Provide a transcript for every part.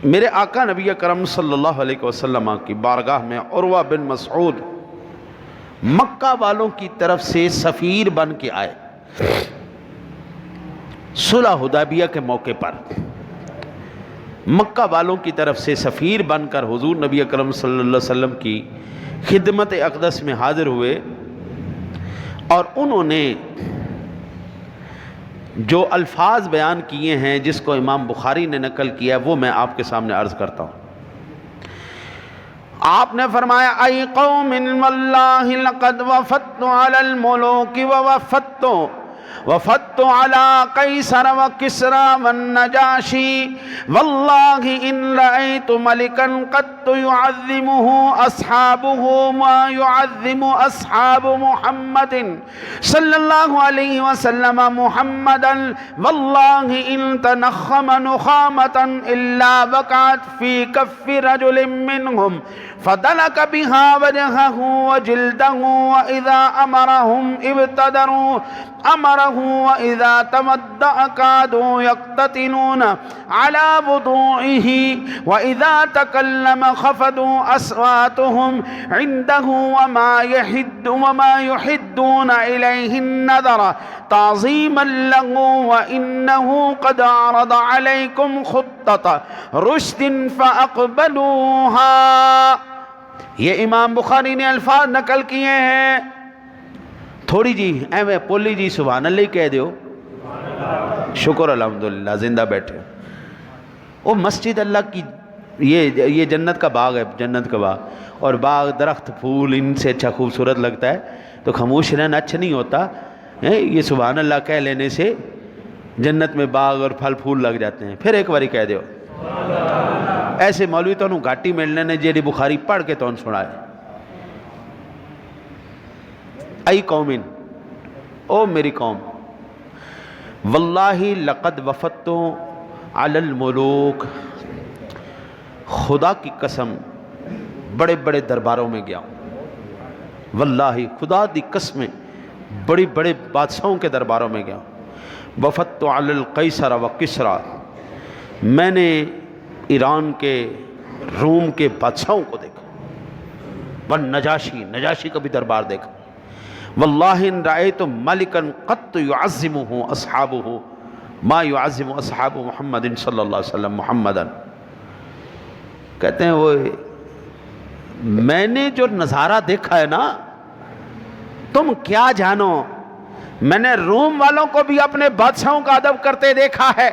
میرے آقا نبی اکرم صلی اللہ علیہ وسلم کی بارگاہ میں عروہ بن مسعود مکہ والوں کی طرف سے سفیر بن کے آئے صلح حدیبیہ کے موقع پر۔ مکہ والوں کی طرف سے سفیر بن کر حضور نبی اکرم صلی اللہ علیہ وسلم کی خدمت اقدس میں حاضر ہوئے، اور انہوں نے جو الفاظ بیان کیے ہیں جس کو امام بخاری نے نقل کیا ہے وہ میں آپ کے سامنے عرض کرتا ہوں۔ آپ نے فرمایا ای قوم واللہ لقد وفدت علی الملوک وفدت علی قیصر وکسرى والنجاشی واللہ ان رأیت ملکا قد يعظمه اصحابه ما يعظم اصحاب محمد صلی اللہ علیہ وسلم محمدا واللہ ان تنخم نخامة الا وقعت فی کف رجل منهم فدلك بها وجهه وجلده وإذا أمرهم ابتدروا أمره وإذا تمدأ كادوا يقتتلون على وضوعه وإذا تكلم خفضوا أصواتهم عنده وما يحدون إليه النظر تعظيما له وإنه قد عرض عليكم خطة رشد فأقبلوها۔ یہ امام بخاری نے الفاظ نقل کیے ہیں۔ تھوڑی جی ایویں پولی جی سبحان اللہ کہہ دیو، شکر الحمدللہ زندہ بیٹھے۔ وہ مسجد اللہ کی یہ جنت کا باغ ہے، جنت کا باغ، اور باغ درخت پھول ان سے اچھا خوبصورت لگتا ہے، تو خاموش رہنا اچھا نہیں ہوتا، یہ سبحان اللہ کہہ لینے سے جنت میں باغ اور پھل پھول لگ جاتے ہیں۔ پھر ایک باری کہہ دیو۔ ایسے مولوی تو انہوں گھاٹی ملنے نے جیڑی بخاری پڑھ کے تو ان سنائے۔ ای قومن، او میری قوم، واللہ لقد وفدت علی الملوک، خدا کی قسم بڑے بڑے درباروں میں گیا ہوں، واللہ خدا دی قسمیں بڑی بڑے بادشاہوں کے درباروں میں گیا ہوں۔ وفدت علی القیصر و کسریٰ، میں نے ایران کے روم کے بادشاہوں کو دیکھا، والنجاشی، نجاشی کا بھی دربار دیکھا۔ واللہ ان رأیت ملکا قط يعظمه اصحابه ما يعظم اصحاب محمد صلی اللہ علیہ وسلم محمدا۔ کہتے ہیں وہ میں نے جو نظارہ دیکھا ہے نا، تم کیا جانو، میں نے روم والوں کو بھی اپنے بادشاہوں کا ادب کرتے دیکھا ہے،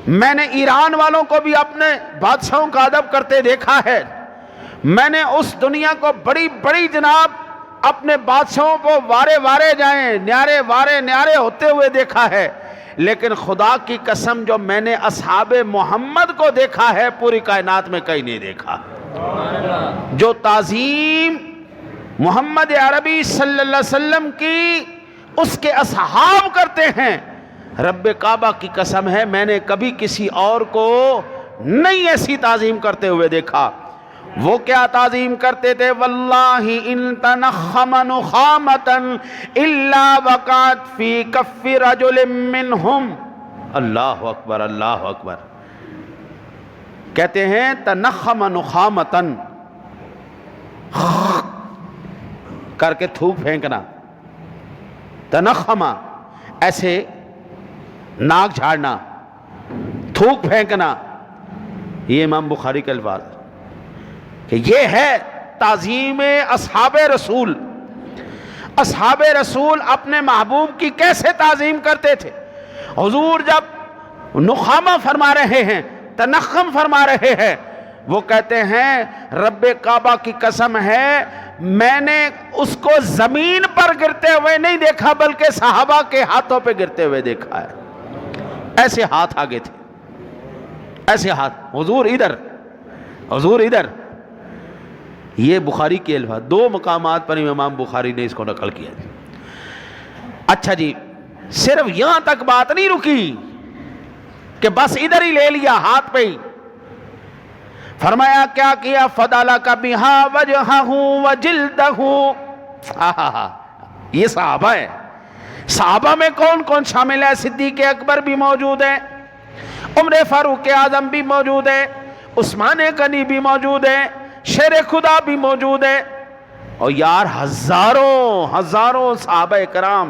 میں نے ایران والوں کو بھی اپنے بادشاہوں کا ادب کرتے دیکھا ہے، میں نے اس دنیا کو بڑی بڑی جناب اپنے بادشاہوں کو وارے وارے جائیں نیارے وارے نیارے ہوتے ہوئے دیکھا ہے، لیکن خدا کی قسم جو میں نے اصحاب محمد کو دیکھا ہے پوری کائنات میں کہیں نہیں دیکھا۔ جو تعظیم محمد عربی صلی اللہ علیہ وسلم کی اس کے اصحاب کرتے ہیں، رب کعبہ کی قسم ہے میں نے کبھی کسی اور کو نہیں ایسی تعظیم کرتے ہوئے دیکھا۔ وہ کیا تعظیم کرتے تھے؟ واللہ ان تنخم نخامتا الا وقعت فی کف رجل منہم۔ اللہ اکبر، اللہ اکبر۔ کہتے ہیں تنخم نخامتا، کر کے تھوک پھینکنا، تنخما ایسے ناک جھاڑنا، تھوک پھینکنا، یہ امام بخاری کے الفاظ کہ یہ ہے تعظیم اصحاب رسول۔ اصحاب رسول اپنے محبوب کی کیسے تعظیم کرتے تھے؟ حضور جب نخامہ فرما رہے ہیں، تنخم فرما رہے ہیں، وہ کہتے ہیں رب کعبہ کی قسم ہے میں نے اس کو زمین پر گرتے ہوئے نہیں دیکھا بلکہ صحابہ کے ہاتھوں پہ گرتے ہوئے دیکھا ہے۔ ایسے ہاتھ آگے تھے، ایسے ہاتھ، حضور ادھر، حضور ادھر۔ یہ بخاری کے الفاظ، دو مقامات پر امام بخاری نے اس کو نقل کیا۔ اچھا جی، صرف یہاں تک بات نہیں رکی کہ بس ادھر ہی لے لیا ہاتھ پہ ہی، فرمایا کیا کیا؟ فَدَلَكَ بِهَا وَجْهَهُ وَجِلْدَهُ۔ یہ صحابہ ہے، صحابہ میں کون کون شامل ہے؟ صدیق اکبر بھی موجود ہیں، عمر فاروق اعظم بھی موجود ہے، عثمان غنی بھی موجود ہے، شیر خدا بھی موجود ہے، اور یار ہزاروں صحابہ کرام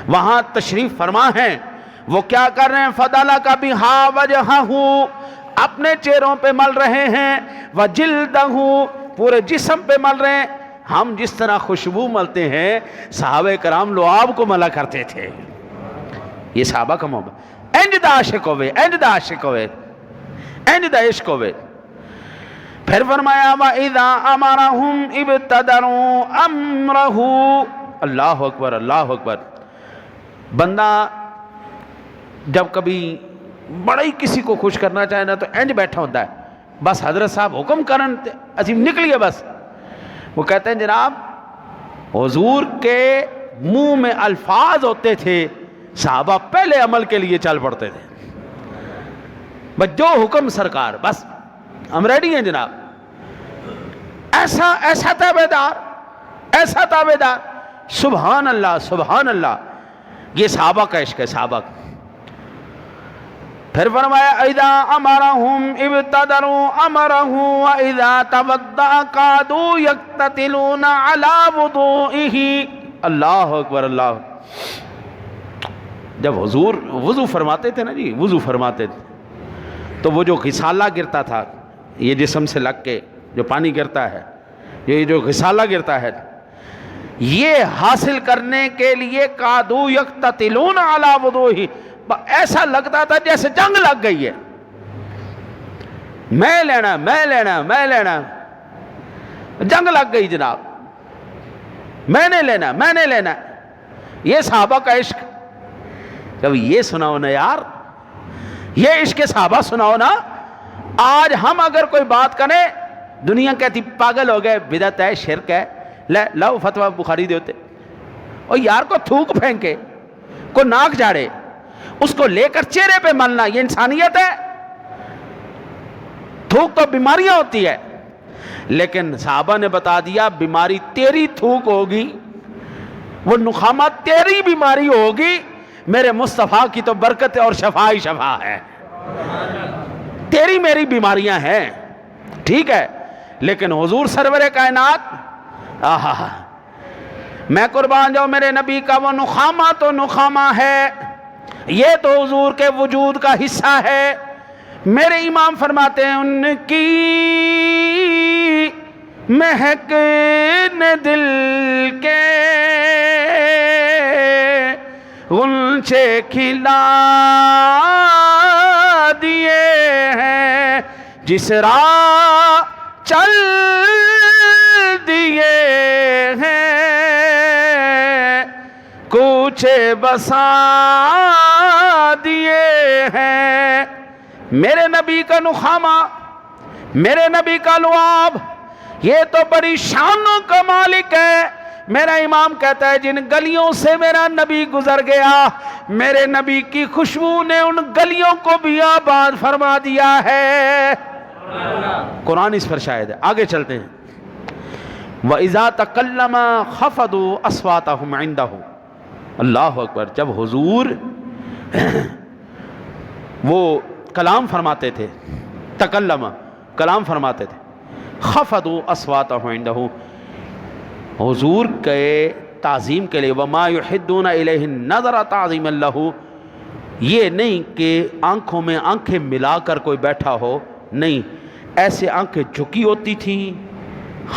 وہاں تشریف فرما ہیں. وہ کیا کر رہے ہیں؟ فضلہ کا بھی ہا وجہہ، اپنے چہروں پہ مل رہے ہیں، وجلدہ، پورے جسم پہ مل رہے ہیں. ہم جس طرح خوشبو ملتے ہیں صحابہ کرام لعاب کو ملا کرتے تھے. یہ صحابہ کا محبت، انج دا عاشق ہوئے، انج دا عاشق ہوئے، انج دا عشق ہوئے. پھر فرمایا وَإِذَا أَمَرَهُمْ ابْتَدَرُوا أَمْرَهُ. اللہ اکبر، اللہ اکبر. بندہ جب کبھی بڑا ہی کسی کو خوش کرنا چاہے نا تو انج بیٹھا ہوتا ہے، بس حضرت صاحب حکم کرن عظیم نکلیے بس. وہ کہتے ہیں جناب حضور کے منہ میں الفاظ ہوتے تھے، صحابہ پہلے عمل کے لیے چل پڑتے تھے. بس جو حکم سرکار، بس ہم ریڈی ہیں جناب. ایسا تابعدار، ایسا تابعدار. سبحان اللہ، سبحان اللہ. یہ صحابہ کا عشق ہے، صحابہ کا. پھر فرمایا اذا امرهم ابتدروا امره واذا تودع قعدوا يقتتلون على وضوئه. اللہ اکبر، اللہ. جب حضور وضو فرماتے تھے نا جی، وضو فرماتے تھے تو وہ جو غسالہ گرتا تھا، یہ جسم سے لگ کے جو پانی گرتا ہے، یہ جو غسالہ گرتا ہے، یہ حاصل کرنے کے لیے قعدوا یقتتلون علی وضوئہ، ایسا لگتا تھا جیسے جنگ لگ گئی ہے. میں لینا، میں لینا، میں لینا. جنگ لگ گئی جناب، میں نے لینا، میں نے لینا. یہ صحابہ کا عشق. کبھی یہ سناؤ نا یار، یہ عشق صحابہ سناؤ نا. آج ہم اگر کوئی بات کریں دنیا کہتی پاگل ہو گئے، بدعت ہے، شرک ہے، لو فتویٰ بخاری دیتے. اور یار کو تھوک پھینکے، کو ناک جاڑے، اس کو لے کر چہرے پہ ملنا، یہ انسانیت ہے؟ تھوک تو بیماریاں ہوتی ہے، لیکن صحابہ نے بتا دیا بیماری تیری تھوک ہوگی، وہ نخامہ تیری بیماری ہوگی، میرے مصطفیٰ کی تو برکت اور شفا ہی شفا ہے. تیری میری بیماریاں ہیں ٹھیک ہے، لیکن حضور سرور کائنات، آہا، میں قربان جاؤں میرے نبی کا وہ نخامہ تو نخامہ ہے، یہ تو حضور کے وجود کا حصہ ہے. میرے امام فرماتے ہیں ان کی مہک نے دل کے غنچے کھلا دیے ہیں، جس راہ چل دیے ہیں کوچے بسا دیے ہیں. میرے نبی کا نخامہ، میرے نبی کا لعاب، یہ تو بڑی شانوں کا مالک ہے. میرا امام کہتا ہے جن گلیوں سے میرا نبی گزر گیا، میرے نبی کی خوشبو نے ان گلیوں کو بھی آباد فرما دیا ہے. قرآن اس پر شاہد ہے. آگے چلتے ہیں. وَإِذَا تَكَلَّمَ خَفَضُوا أَصْوَاتَهُمْ عِنْدَهُ. اللہ اکبر. جب حضور وہ کلام فرماتے تھے، تکلم کلام فرماتے تھے، خفضوا اصواتهم عنده، حضور کے تعظیم کے لیے، وما يحدون الیہ نظر تعظیم اللہ، یہ نہیں کہ آنکھوں میں آنکھیں ملا کر کوئی بیٹھا ہو، نہیں، ایسے آنکھیں جھکی ہوتی تھیں،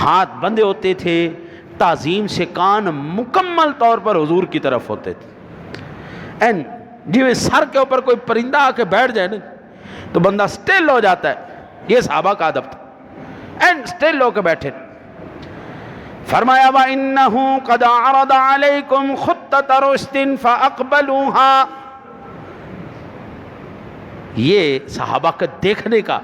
ہاتھ بندے ہوتے تھے، تعظیم سے کان مکمل طور پر حضور کی طرف ہوتے تھے. جو سر کے اوپر کوئی پرندہ آ کے بیٹھ جائے نا تو بندہ سٹل ہو جاتا ہے. یہ صحابہ کا ادب تھا، سٹل ہو کے بیٹھے. فرمایا وَإِنَّهُ قَدْ عَرَضَ عَلَيْكُمْ خُطَّةَ رُشْدٍ فَأَقْبَلُوهَا. یہ صحابہ کا دیکھنے کا،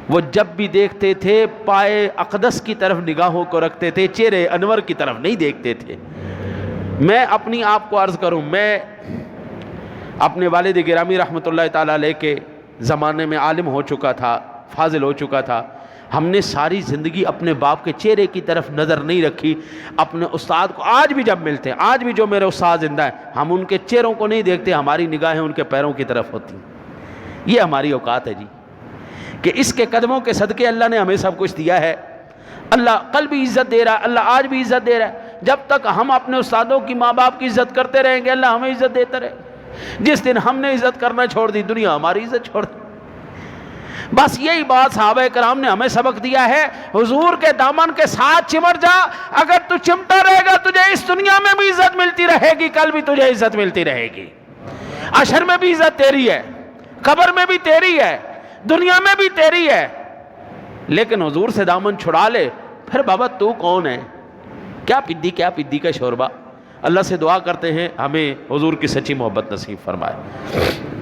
وہ جب بھی دیکھتے تھے پائے اقدس کی طرف نگاہوں کو رکھتے تھے، چہرے انور کی طرف نہیں دیکھتے تھے. میں اپنی آپ کو عرض کروں، میں اپنے والد گرامی رحمۃ اللہ تعالیٰ علیہ کے زمانے میں عالم ہو چکا تھا، فاضل ہو چکا تھا. ہم نے ساری زندگی اپنے باپ کے چہرے کی طرف نظر نہیں رکھی. اپنے استاد کو آج بھی جب ملتے ہیں، آج بھی جو میرے استاد زندہ ہیں، ہم ان کے چہروں کو نہیں دیکھتے، ہماری نگاہیں ان کے پیروں کی طرف ہوتی ہیں. یہ ہماری اوقات ہے جی کہ اس کے قدموں کے صدقے اللہ نے ہمیں سب کچھ دیا ہے. اللہ کل بھی عزت دے رہا ہے, اللہ آج بھی عزت دے رہا ہے. جب تک ہم اپنے استادوں کی, ماں باپ کی عزت کرتے رہیں گے اللہ ہمیں عزت دیتا رہے. جس دن ہم نے عزت کرنا چھوڑ دی دنیا ہماری عزت چھوڑ دی. بس یہی بات صحابہ کرام نے ہمیں سبق دیا ہے. حضور کے دامن کے ساتھ چمٹ جا, اگر تو چمٹا رہے گا تجھے اس دنیا میں بھی عزت ملتی رہے گی, کل بھی تجھے عزت ملتی رہے گی. عشر میں بھی عزت تیری ہے, قبر میں بھی تیری ہے, دنیا میں بھی تیری ہے. لیکن حضور سے دامن چھڑا لے, پھر بابا تو کون ہے, کیا پدی کا شوربہ. اللہ سے دعا کرتے ہیں ہمیں حضور کی سچی محبت نصیب فرمائے.